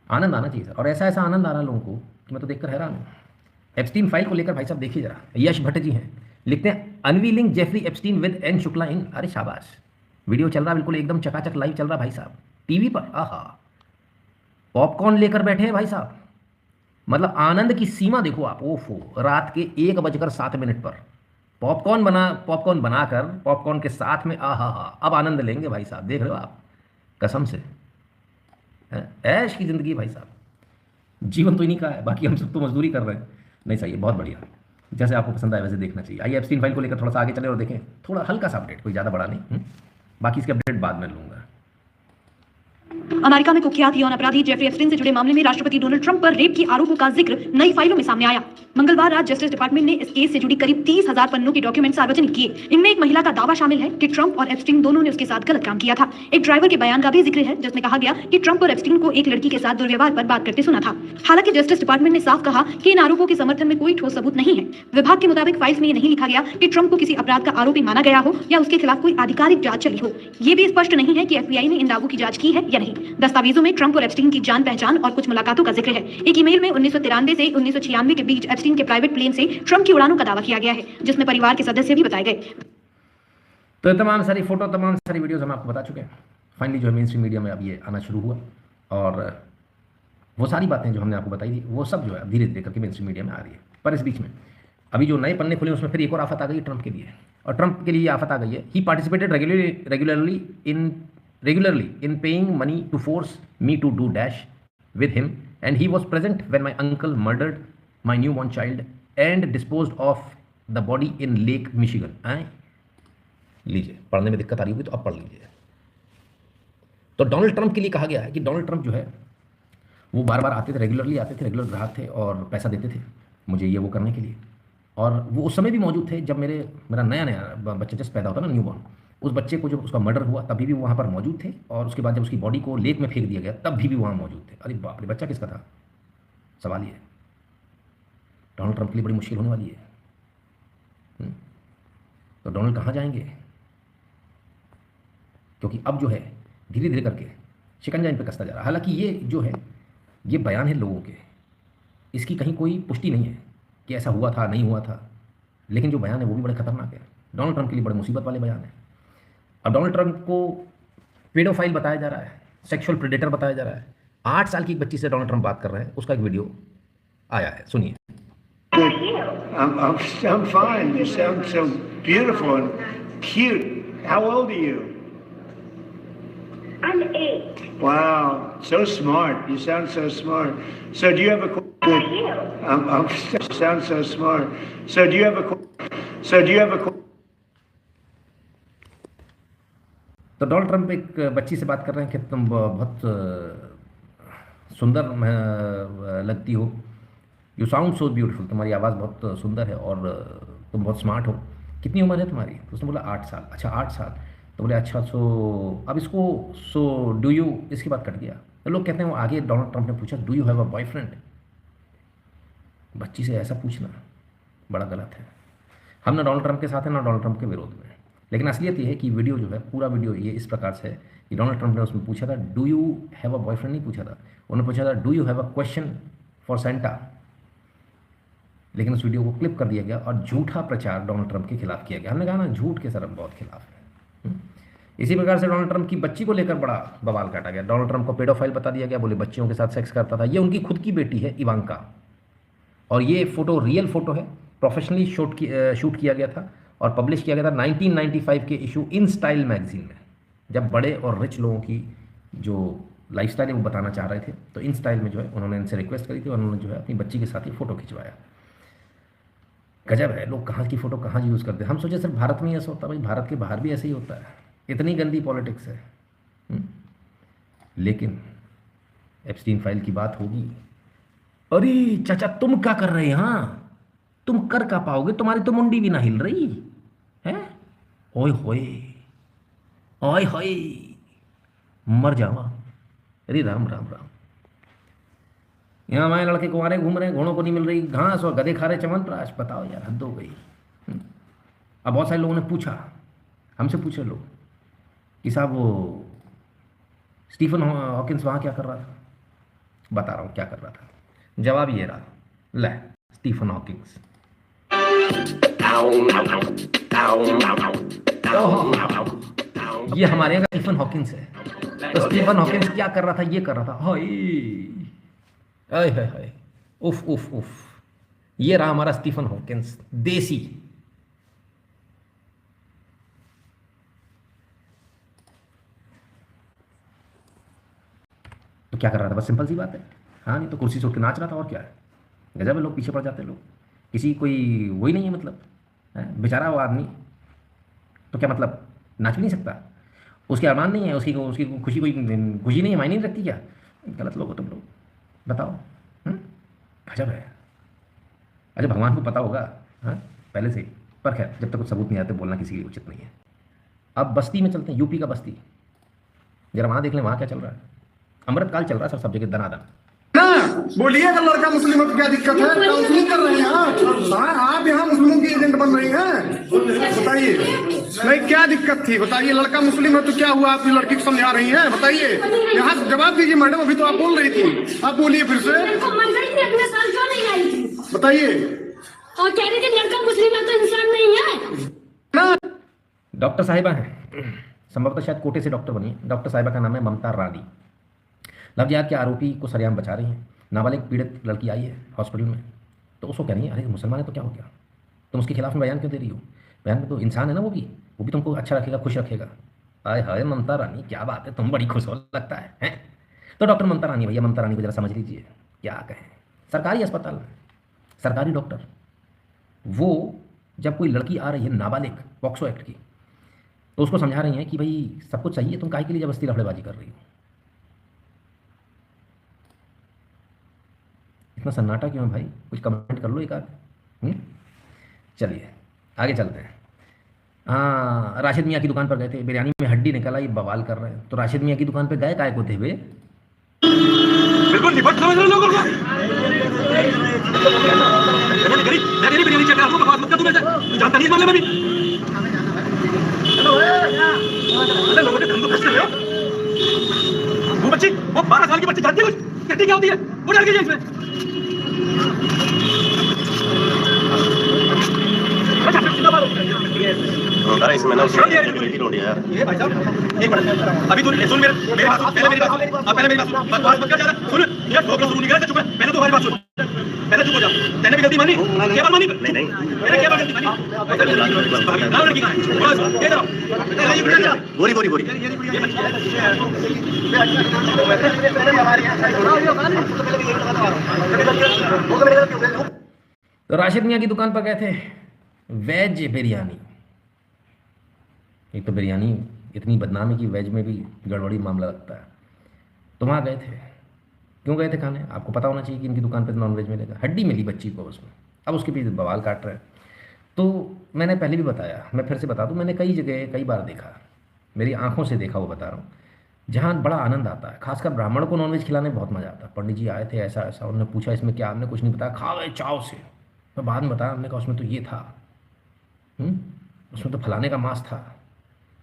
आनंद आना चाहिए सर, और ऐसा ऐसा आनंद आ रहा है लोगों को कि मैं तो देखकर हैरान हूँ। एप्स्टीन फाइल को लेकर भाई साहब देखिए जरा, यश भट्ट जी हैं, लिखते हैं unveiling Jeffrey Epstein with an Shukla in, अरे शाबाश। वीडियो चल रहा बिल्कुल एकदम चकाचक लाइव चल रहा भाई साहब, टीवी पर। आहा, पॉपकॉर्न लेकर बैठे हैं भाई साहब, मतलब आनंद की सीमा देखो आप। ओफो, रात के 1 बजकर 7 मिनट पर पॉपकॉर्न बनाकर पॉपकॉर्न के साथ में, आहा हा, अब आनंद लेंगे भाई साहब, देख रहे हो आप, कसम से। हैं? ऐश की जिंदगी भाई साहब, जीवन तो इन्हीं का है, बाकी हम सब तो मजदूरी कर रहे हैं। नहीं, सही है, बहुत बढ़िया, जैसे आपको पसंद आए वैसे देखना चाहिए। आइए एप्स्टीन फाइल को लेकर थोड़ा सा आगे चले और देखें, थोड़ा हल्का सा अपडेट, कोई ज़्यादा बड़ा नहीं। बाकी इसके अपडेट बाद में लूंगा। अमेरिका में कुख्यात यौन अपराधी जेफरी एप्स्टीन से जुड़े मामले में राष्ट्रपति डोनाल्ड ट्रंप पर रेप के आरोपों का जिक्र नई फाइलों में सामने आया। मंगलवार रात जस्टिस डिपार्टमेंट ने इस केस से जुड़ी करीब 30,000 पन्नों के डॉक्यूमेंट सार्वजनिक किए। इनमें एक महिला का दावा शामिल है कि ट्रंप और एप्स्टीन दोनों ने उसके साथ गलत काम किया था। एक ड्राइवर के बयान का भी जिक्र है जिसमें कहा गया कि ट्रंप और एप्स्टीन को एक लड़की के साथ दुर्व्यवहार पर बात करते सुना था। हालांकि जस्टिस डिपार्टमेंट ने साफ कहा कि इन आरोपों के समर्थन में कोई ठोस सबूत नहीं है। विभाग के मुताबिक फाइल्स में ये नहीं लिखा गया कि ट्रंप को किसी अपराध का आरोपी माना गया हो या उसके खिलाफ कोई आधिकारिक जांच चली हो। ये भी स्पष्ट नहीं है कि एफबीआई ने इन दावों की जांच की है या नहीं। दस्तावेजों में ट्रंप और एप्स्टीन की जान पहचान और कुछ मुलाकातों का जिक्र है। एक ईमेल में 1993 से 1996 के बीच एप्स्टीन के प्राइवेट प्लेन से ट्रंप की उड़ानों का दावा किया गया है, जिसमें परिवार के सदस्य भी बताए गए। तो तमाम सारी फोटो, तमाम सारी वीडियोस हम आपको बता चुके हैं। फाइनली जो है मेन स्ट्रीम मीडिया में अब ये आना शुरू हुआ, और वो सारी बातें जो हमने आपको बताई थी वो सब जो है धीरे धीरे करके मेन स्ट्रीम मीडिया में आ रही है। पर इस बीच में अभी जो नए पन्ने खुले उसमें फिर एक और आफत आ गई ट्रंप के लिए, और ट्रंप के लिए ये आफत आ गई है, he participated regularly in paying money to force me to do dash with him, and he was present when my uncle murdered my newborn child and disposed of the body in Lake Michigan। आए लीजिए, पढ़ने में दिक्कत आ रही होगी तो अब पढ़ लीजिए। तो डोनाल्ड ट्रंप के लिए कहा गया है कि डोनाल्ड ट्रंप जो है वो बार बार आते थे, रेगुलरली आते थे, रेगुलर ग्राहक थे और पैसा देते थे मुझे ये वो करने के लिए। और वो उस समय भी मौजूद थे जब मेरा नया नया बच्चा जस्ट पैदा होता ना, न्यूबॉर्न, उस बच्चे को जब उसका मर्डर हुआ तभी भी वो वहाँ पर मौजूद थे, और उसके बाद जब उसकी बॉडी को लेक में फेंक दिया गया तब भी वहाँ मौजूद थे। अरे बाप रे, बच्चा किसका था? सवाल ये है। डोनाल्ड ट्रंप के लिए बड़ी मुश्किल होने वाली है। तो डोनाल्ड कहाँ जाएंगे? क्योंकि अब जो है धीरे धीरे करके शिकंजा इन पर कसता जा रहा है। हालांकि ये जो है ये बयान है लोगों के, इसकी कहीं कोई पुष्टि नहीं है कि ऐसा हुआ था नहीं हुआ था, लेकिन जो बयान है वो भी बड़े खतरनाक है। डोनाल्ड ट्रंप के लिए बड़े मुसीबत वाले बयान है। अब डोनाल्ड ट्रंप को पेडोफाइल बताया जा रहा है, सेक्सुअल प्रेडेटर बताया जा रहा है। 8 साल की एक बच्ची से डोनाल्ड ट्रंप बात कर रहे हैं, उसका एक वीडियो आया है, सुनिए। I'm fine. You sound so beautiful and cute. How old are you? I'm 8. Wow, so smart. You sound so smart. So do you have a How about you? I'm sound so smart. So do you have a तो Donald Trump एक बच्ची से बात कर रहे हैं कि तुम बहुत सुंदर लगती हो, यू साउंड सो ब्यूटीफुल, तुम्हारी आवाज़ बहुत सुंदर है और तुम बहुत स्मार्ट हो। कितनी उम्र है तुम्हारी? तो उसने बोला 8 साल। अच्छा 8 साल, तो बोले अच्छा सो अब इसको सो डू यू, इसकी बात कट गया। तो लोग कहते हैं वो आगे डोनाल्ड ट्रंप ने पूछा do you have a boyfriend. बच्ची से ऐसा पूछना बड़ा गलत है। हम ना डोनाल्ड ट्रंप के साथ हैं ना डोनाल्ड ट्रंप के विरोध में, लेकिन असलियत ये है कि वीडियो जो है पूरा वीडियो ये इस प्रकार से है कि डोनाल्ड ट्रंप ने उसमें पूछा था do you have a boyfriend, नहीं पूछा था, उन्होंने पूछा था do you have a question for Santa. लेकिन उस वीडियो को क्लिप कर दिया गया और झूठा प्रचार डोनाल्ड ट्रंप के खिलाफ किया गया। हमने कहा ना झूठ के सर हम बहुत खिलाफ है। इसी प्रकार से डोनाल्ड ट्रंप की बच्ची को लेकर बड़ा बवाल काटा गया। डोनाल्ड ट्रंप को पेडोफाइल बता दिया गया, बोले बच्चियों के साथ सेक्स करता था। ये उनकी खुद की बेटी है इवांका, और ये फोटो रियल फोटो है, प्रोफेशनली शूट किया गया था और पब्लिश किया गया था 1995 के इशू इन स्टाइल मैगजीन में, जब बड़े और रिच लोगों की जो लाइफस्टाइल है वो बताना चाह रहे थे। तो इन स्टाइल में जो है उन्होंने इनसे रिक्वेस्ट करी थी और उन्होंने जो है अपनी बच्ची के साथ ही फ़ोटो खिंचवाया। गजब है, लोग कहाँ की फ़ोटो कहाँ यूज़ करते हैं। हम सोचे सिर्फ भारत में ऐसा होता है, भाई भारत के बाहर भी ऐसे ही होता है, इतनी गंदी पॉलिटिक्स है। लेकिन एप्स्टीन फाइल की बात होगी, अरे चाचा तुम क्या कर रहे हैं? हाँ तुम कर क्या पाओगे, तुम्हारी तो मुंडी भी ना हिल रही है। ओए होए, ओए होए, मर जावा। अरे राम राम राम, यहाँ हमारे लड़के कुंवारे घूम रहे हैं, घोड़ों को नहीं मिल रही घास और गधे खा रहे च्यवनप्राश। बताओ यार, हद हो गई। अब बहुत सारे लोगों ने पूछा, हमसे पूछे लोग कि साहब वो स्टीफन हॉकिंस वहाँ क्या कर रहा था? बता रहा हूँ क्या कर रहा था। जवाब ये रहा, ले स्टीफन हॉकिंग्स। ये हमारे यहाँ स्टीफन हॉकिंग्स है। तो स्टीफन हॉकिंग्स क्या कर रहा था, ये कर रहा था, हाय हाय हाय हाय, उफ उफ उफ। ये रहा हमारा स्टीफन हॉकिंग्स देसी। तो क्या कर रहा था, बस सिंपल सी बात है। हाँ, नहीं तो कुर्सी से उठ के नाच रहा था, और क्या है। गजब है, लोग पीछे पड़ जाते हैं लोग, किसी कोई वही नहीं है मतलब, बेचारा वो आदमी तो क्या मतलब नाच भी नहीं सकता, उसके अरमान नहीं है, उसकी उसकी खुशी कोई खुशी नहीं है, मायने नहीं रखती क्या। गलत लोग हो तुम लोग, बताओ। गजब है। अच्छा, भगवान को पता होगा हाँ पहले से ही, पर खैर जब तक कुछ सबूत नहीं आते बोलना किसी के लिए उचित नहीं है। अब बस्ती में चलते हैं, यूपी का बस्ती, जरा वहाँ देख लें वहाँ क्या चल रहा है। अमृतकाल चल रहा है सर सब जगह, दनादन। बोलिए, अगर लड़का मुस्लिम है तो क्या दिक्कत है? काउंसलिंग कर रहे हैं आप यहाँ मुस्लिमों की एजेंट बन रही हैं, बताइए। नहीं, क्या दिक्कत थी बताइए? लड़का मुस्लिम है तो क्या हुआ? आप लड़की को समझा रही हैं, बताइए। यहाँ जवाब दीजिए मैडम, अभी तो आप बोल रही थी, आप बोलिए फिर से, बताइए। और कह रही थी लड़का मुस्लिम है तो इंसान नहीं है। डॉक्टर साहिबा हैं, संभवतः शायद कोटे से डॉक्टर बनी है। डॉक्टर साहिबा का नाम है ममता रानी। लव जिहाद के आरोपी को सरेआम बचा रही हैं। नाबालिग पीड़ित लड़की आई है हॉस्पिटल में, तो उसको कह रही है, अरे मुसलमान है तो क्या हो गया, तुम उसके खिलाफ में बयान क्यों दे रही हो? बयान में तो इंसान है ना, वो भी तुमको अच्छा रखेगा, खुश रखेगा। आय हाय ममता रानी, क्या बात है, तुम बड़ी खुश हो लगता है? तो डॉक्टर ममता रानी, भैया ममता रानी को जरा समझ लीजिए, क्या कहें। सरकारी अस्पताल में सरकारी डॉक्टर, वो जब कोई लड़की आ रही है नाबालिग पॉक्सो एक्ट की, तो उसको समझा रही हैं कि भाई सब कुछ सही है, तुम काहे के लिए जबरदस्ती लफड़ेबाजी कर रही हो। इतना सन्नाटा क्यों है भाई, कुछ कमेंट कर लो एक आध। चलिए आगे चलते हैं। हाँ, राशिद मियाँ की दुकान पर गए थे, बिरयानी में हड्डी निकल आई, बवाल कर रहे हैं। तो राशिद मियाँ की दुकान पर गए काय को थे वे? बिल्कुल निपट समझ लोगों को। मैं मेरी बिरयानी चेक कर रहा हूं, बकवास मत कर तू मेरे से, जानता नहीं इस मामले में भी। अरे लोगों ने धंधो फंस रहे हो। वो बच्ची, वो 12 साल की बच्ची जानती है कुछ कहती क्या होती है, वो डाल के इसमें। अरे इसमें ना रोटी यार। ये भाई साहब एक मिनट, अभी तू सुन मेरे बात, पहले मेरी बात, पहले मेरी बात, बकवास मत कर ज्यादा। सुन, ये ठोकर शुरू नहीं कर, चुप है, पहले तो हमारी बात सुन, पहले चुप हो जा। मैंने भी गलती मानी, क्या बात मानी? नहीं मैंने क्या बात गलती मानी? ना लड़की कहां है? बोलो ये जरा बोरी बोरी बोरी। तो राशिद मियाँ की दुकान पर गए थे, वेज बिरयानी। एक तो बिरयानी इतनी बदनामी की वेज में भी गड़बड़ी मामला लगता है। तो वहाँ गए थे, क्यों गए थे खाने? आपको पता होना चाहिए कि इनकी दुकान पे नॉन वेज मिलेगा। हड्डी मिली बच्ची को उसमें, अब उसके पीछे बवाल काट रहे हैं। तो मैंने पहले भी बताया, मैं फिर से बता दूं, मैंने कई जगह कई बार देखा, मेरी आंखों से देखा, वो बता रहा हूँ, जहाँ बड़ा आनंद आता है। खासकर ब्राह्मण को नॉनवेज खिलाने में बहुत मज़ा आता है। पंडित जी आए थे, ऐसा ऐसा, उन्होंने पूछा इसमें क्या, हमने कुछ नहीं बताया, खा गए चाव से। मैं बाद में बताया, हमने कहा उसमें तो ये था, उसमें तो फलाने का मांस था।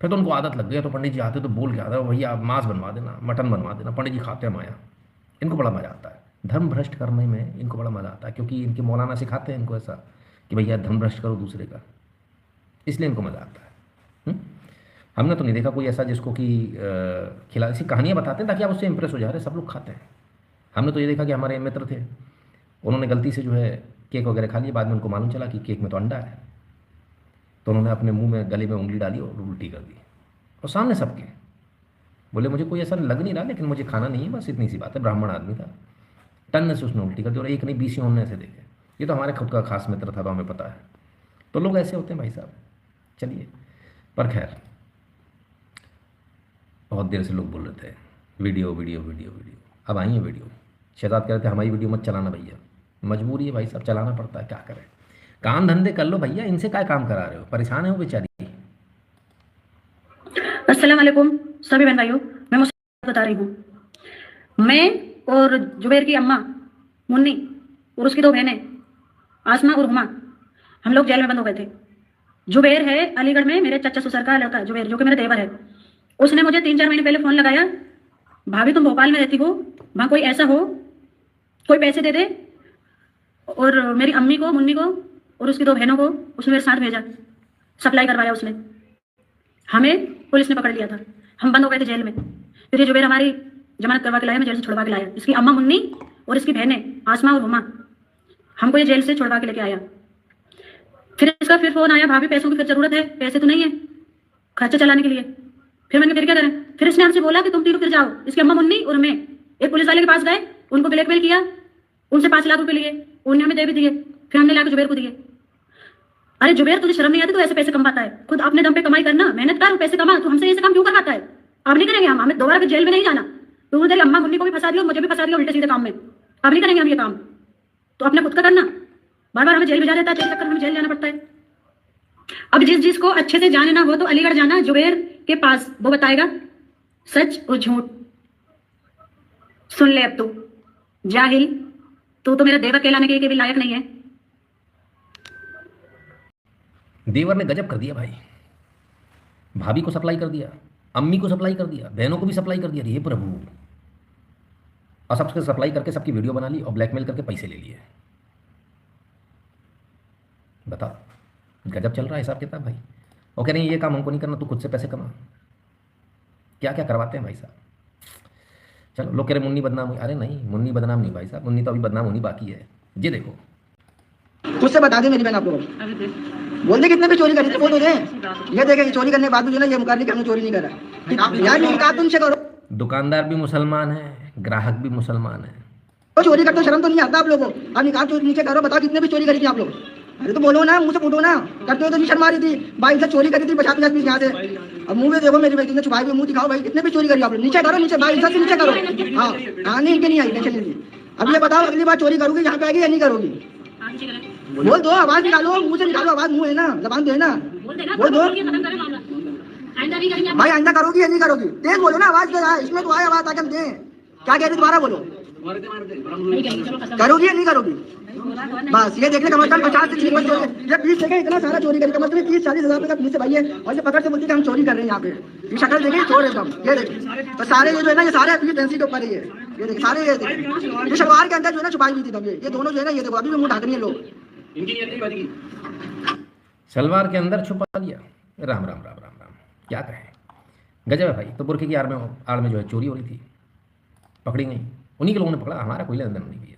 फिर तो उनको आदत लग गया, तो पंडित जी आते तो बोल के आता, भैया मांस बनवा देना, मटन बनवा देना। पंडित जी खाते हैं माया, इनको बड़ा मज़ा आता है। धर्म भ्रष्ट करने में इनको बड़ा मज़ा आता है, क्योंकि इनके मौलाना सिखाते हैं इनको ऐसा कि भैया धर्म भ्रष्ट करो दूसरे का, इसलिए इनको मज़ा आता है। हमने तो नहीं देखा कोई ऐसा जिसको कि खिला, ऐसी कहानियाँ बताते हैं ताकि आप उससे इंप्रेस हो जा रहे, सब लोग खाते हैं। हमने तो ये देखा कि हमारे मित्र थे, उन्होंने गलती से जो है केक वगैरह खा लिया, बाद में उनको मालूम चला कि केक में तो अंडा है, तो उन्होंने अपने मुंह में गले में उंगली डाली और उल्टी कर दी, और सामने सबके। बोले मुझे कोई ऐसा लग नहीं रहा, लेकिन मुझे खाना नहीं है, बस इतनी सी बात है। ब्राह्मण आदमी था, टन से उसने उल्टी कर दी, और एक नहीं 20 हमने ऐसे देखे। ये तो हमारे खुद का खास मित्र था, तो हमें पता है। तो लोग ऐसे होते हैं भाई साहब। चलिए, पर खैर बहुत देर से लोग बोल रहे थे वीडियो वीडियो वीडियो वीडियो, अब आई है वीडियो। शहजाद कह रहे थे हमारी वीडियो मत चलाना भैया, मजबूरी है भाई साहब, चलाना पड़ता है, क्या करें। काम धंधे कर लो भैया, इनसे क्या काम करा रहे हो, परेशान है वो बेचारी। अस्सलाम वालेकुम सभी बहन भाइयों, मैं मुझसे बता रही हूँ। मैं और जुबैर की अम्मा मुन्नी और उसकी 2 बहनें आसमा और हुमा, हम लोग जेल में बंद हो गए थे। जुबैर है अलीगढ़ में, मेरे चाचा ससुर का लड़का जुबैर, जो कि मेरा देवर है। उसने मुझे 3-4 महीने पहले फ़ोन लगाया, भाभी तुम भोपाल में रहती हो, वहाँ कोई ऐसा हो कोई पैसे दे दे, और मेरी अम्मी को, मुन्नी को और उसकी 2 बहनों को उसने मेरे साथ भेजा, सप्लाई करवाया उसने। हमें पुलिस ने पकड़ लिया था, हम बंद हो गए थे जेल में। फिर ये जुबेर हमारी जमानत करवा के लाया, मैं जेल से छुड़वा के लाया। इसकी अम्मा मुन्नी और इसकी बहनें आसमा और हुमा हमको ये जेल से छुड़वा के लेके आया। फिर इसका फिर फोन आया, भाभी पैसों की फिर जरूरत है, पैसे तो नहीं है खर्चा चलाने के लिए। फिर मैंने फिर क्या करें, फिर इसने हमसे बोला कि तुम तीनों फिर जाओ, इसकी अम्मा मुन्नी और मैं एक पुलिस वाले के पास गए, उनको ब्लैकमेल किया, उनसे 5 लाख रुपए लिए, उन्होंने हमें दे भी दिए। फिर हमने लाके जुबेर को दिए। अरे जुबेर, तुझे शर्म नहीं आती? तू ऐसे पैसे कमाता है, खुद अपने दम पे कमाई करना, मेहनत कर, पैसे कमा, तू हमसे ऐसे काम क्यों करवाता है? अब नहीं करेंगे हम, हमें दोबारा फिर जेल में नहीं जाना। तू तेरी अम्मा मुन्नी को भी फंसा दिया, मुझे भी फंसा दिया उल्टे सीधे काम में। अब नहीं करेंगे हम ये काम, तो अपने खुद का करना। बार बार हमें जेल भेजा देता है, तेरे चक्कर में हमें जेल जाना पड़ता है। अब जिसको अच्छे से जाने ना हो तो अलीगढ़ जाना जुबेर के पास, वो बताएगा सच और झूठ। सुन ले अब तू जाहिल, तू तो मेरा देवर कहलाने के भी लायक नहीं है। देवर ने गजब कर दिया भाई, भाभी को सप्लाई कर दिया, अम्मी को सप्लाई कर दिया, बहनों को भी सप्लाई कर दिया। ये प्रभु, और सबसे सप्लाई करके सबकी वीडियो बना ली और ब्लैकमेल करके पैसे ले लिए। बता, गजब चल रहा है हिसाब किताब भाई। और कह रहे हैं ये काम हमको नहीं करना, तू खुद से पैसे कमा। क्या क्या करवाते हैं भाई साहब। चलो, लोग कह रहे मुन्नी बदनाम हुई। अरे नहीं, मुन्नी बदनाम नहीं भाई साहब, मुन्नी तो अभी बदनाम होनी बाकी है। ये देखो, मुझसे बता दे मेरी बहन, आप लोग बोल दे कितने भी चोरी करी, बोल दो दे। ये देखे चोरी करने के बाद जो ना ये मुकाबले हमने चोरी नहीं करा यार, ये कहा तुमसे करो। दुकानदार भी मुसलमान है, ग्राहक भी मुसलमान है। तो चोरी करते हो, शर्म तो नहीं आता आप लोगों को? आप निकाल चोरी नीचे करो, बताओ कितने भी चोरी करी थी आप लोग। अरे तो बोलो ना, मुंह से पूछो ना, करते हो तो नहीं शर्मा रही थी भाई से चोरी करी थी 50-50 पीस यहाँ से। अब मुंह में देखो मेरी बेटी ने छुपाई हुई, मुंह दिखाओ भाई कितने भी चोरी करी आप लोग। नीचे करो, नीचे भाई से नीचे करो। हाँ आने इनके नहीं आई, टेंशन लीजिए। अब ये बताओ अगली बार चोरी करोगी यहाँ पे आएगी या नहीं करोगी? बोल दो, आवाज निकालो, मुंह से निकालो आवाज, मुंह है ना, जबान तो है ना, बोल दो भाई। आइंदा करोगी या नहीं करोगी? तेज बोलो ना, आवाज दे, इसमें तो आए आवाज ताकि हम दें। क्या कह रही दोबारा बोलो, करोगी या नहीं करोगी? बस ये देखने का मतलब 50 से 60 चोरी, ये पीस देखे इतना सारा चोरी करके मतलब 30-40 हजार रुपए का पीस से भाई है। और ये पकड़ से बोलती है हम चोरी कर रहे हैं यहाँ पे। ये शक्ल देखे, चोर एकदम। ये देखिए तो सारे ये जो है ना, ये सारे पीस एजेंसी के ऊपर ही है। ये देखिए सारे, ये देखिए ये शलवार के अंदर जो है ना छुपाई हुई थी तब। ये दोनों जो है ना, ये देखो अभी भी मुंह ढक रही है लोग, सलवार के अंदर छुपा लिया। राम राम राम राम राम, क्या कहें, गजब है भाई। तो बुरखे की आड़ में जो है चोरी हो रही थी, पकड़ी नहीं, उन्हीं के लोगों ने पकड़ा, हमारा कोई लेन देन नहीं किया।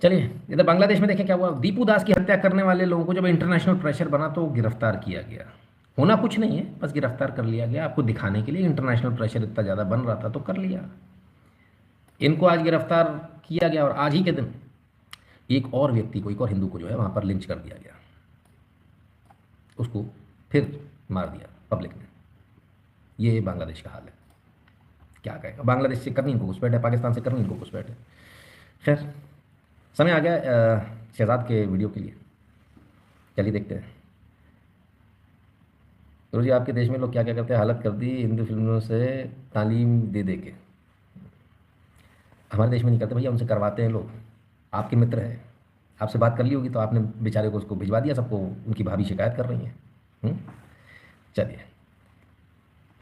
चलिए इधर बांग्लादेश में देखें क्या हुआ। दीपू दास की हत्या करने वाले लोगों को जब इंटरनेशनल प्रेशर बना तो गिरफ्तार किया गया। होना कुछ नहीं है, बस गिरफ्तार कर लिया गया, आपको दिखाने के लिए। इंटरनेशनल प्रेशर इतना ज़्यादा बन रहा था तो कर लिया। इनको आज गिरफ्तार किया गया और आज ही के दिन एक और व्यक्ति को, एक और हिंदू को जो है वहाँ पर लिंच कर दिया गया, उसको फिर मार दिया पब्लिक ने। ये बांग्लादेश का हाल है, क्या कहेगा। बांग्लादेश से करनी इनको घुसपैठ है, पाकिस्तान से करनी इनको घुसपैठ है। खैर समय आ गया शहजाद के वीडियो के लिए, चलिए देखते हैं। तो जी आपके देश में लोग क्या क्या करते हैं, हालत कर दी हिंदी फिल्मों से तालीम दे दे के। हमारे देश में नहीं करते भैया, उनसे करवाते हैं लोग। आपके मित्र है, आपसे बात कर ली होगी तो आपने बेचारे को उसको भिजवा दिया सबको, उनकी भाभी शिकायत कर रही हैं। चलिए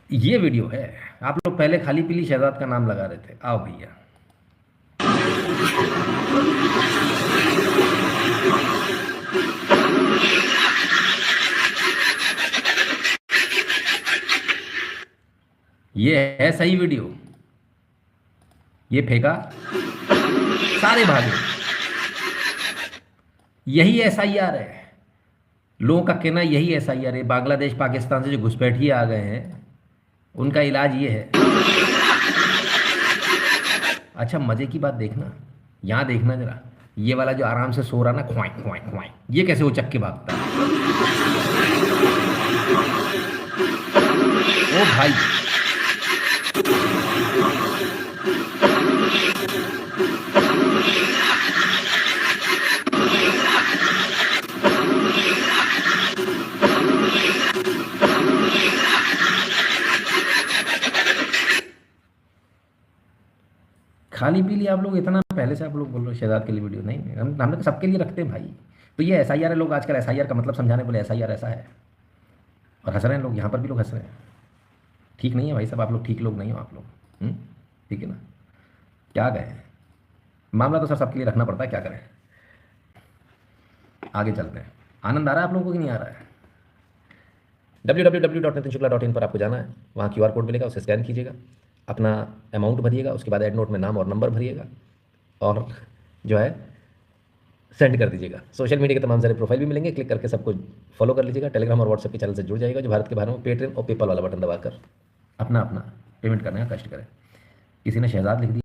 ये वीडियो है, आप लोग पहले खाली पीली शहजाद का नाम लगा रहे थे, आओ भैया। ये है सही वीडियो, ये फेंका, सारे भागे। यही SIR है, लोगों का कहना यही SIR है। बांग्लादेश पाकिस्तान से जो घुसपैठिए आ गए हैं उनका इलाज ये है। अच्छा मजे की बात देखना, यहाँ देखना जरा, ये वाला जो आराम से सो रहा ना, ख्वाई ख्वाई ख्वाई, ये कैसे वो चक्के भागता है। ओ भाई खाली पी लिया आप लोग, इतना पहले से आप लोग बोल रहे हो शहजाद के लिए वीडियो। नहीं, हम लोग सबके लिए रखते हैं भाई। तो ये SIR है, लोग आजकल SIR का मतलब समझाने बोले SIR ऐसा है, और हंस रहे हैं लोग, यहाँ पर भी लोग हंस रहे हैं। ठीक नहीं है भाई साहब, आप लोग ठीक लोग नहीं हो आप लोग। ठीक है ना, क्या गए मामला तो सर सबके लिए रखना पड़ता है, क्या करें। आगे चलते हैं। आनंद आ रहा है आप लोगों को कि नहीं आ रहा है? www.nitinshukla.in पर आपको जाना है, वहाँ QR कोड मिलेगा, उसे स्कैन कीजिएगा, अपना अमाउंट भरिएगा, उसके बाद एड नोट में नाम और नंबर भरिएगा और जो है सेंड कर दीजिएगा। सोशल मीडिया के तमाम सारे प्रोफाइल भी मिलेंगे, क्लिक करके सबको फॉलो कर लीजिएगा। टेलीग्राम और व्हाट्सएप के चैनल से जुड़ जाएगा। जो भारत के बाहर में पेटीएम और पेपल वाला बटन दबाकर अपना पेमेंट करने का कष्ट करें। किसी ने शहजाद लिख दिया।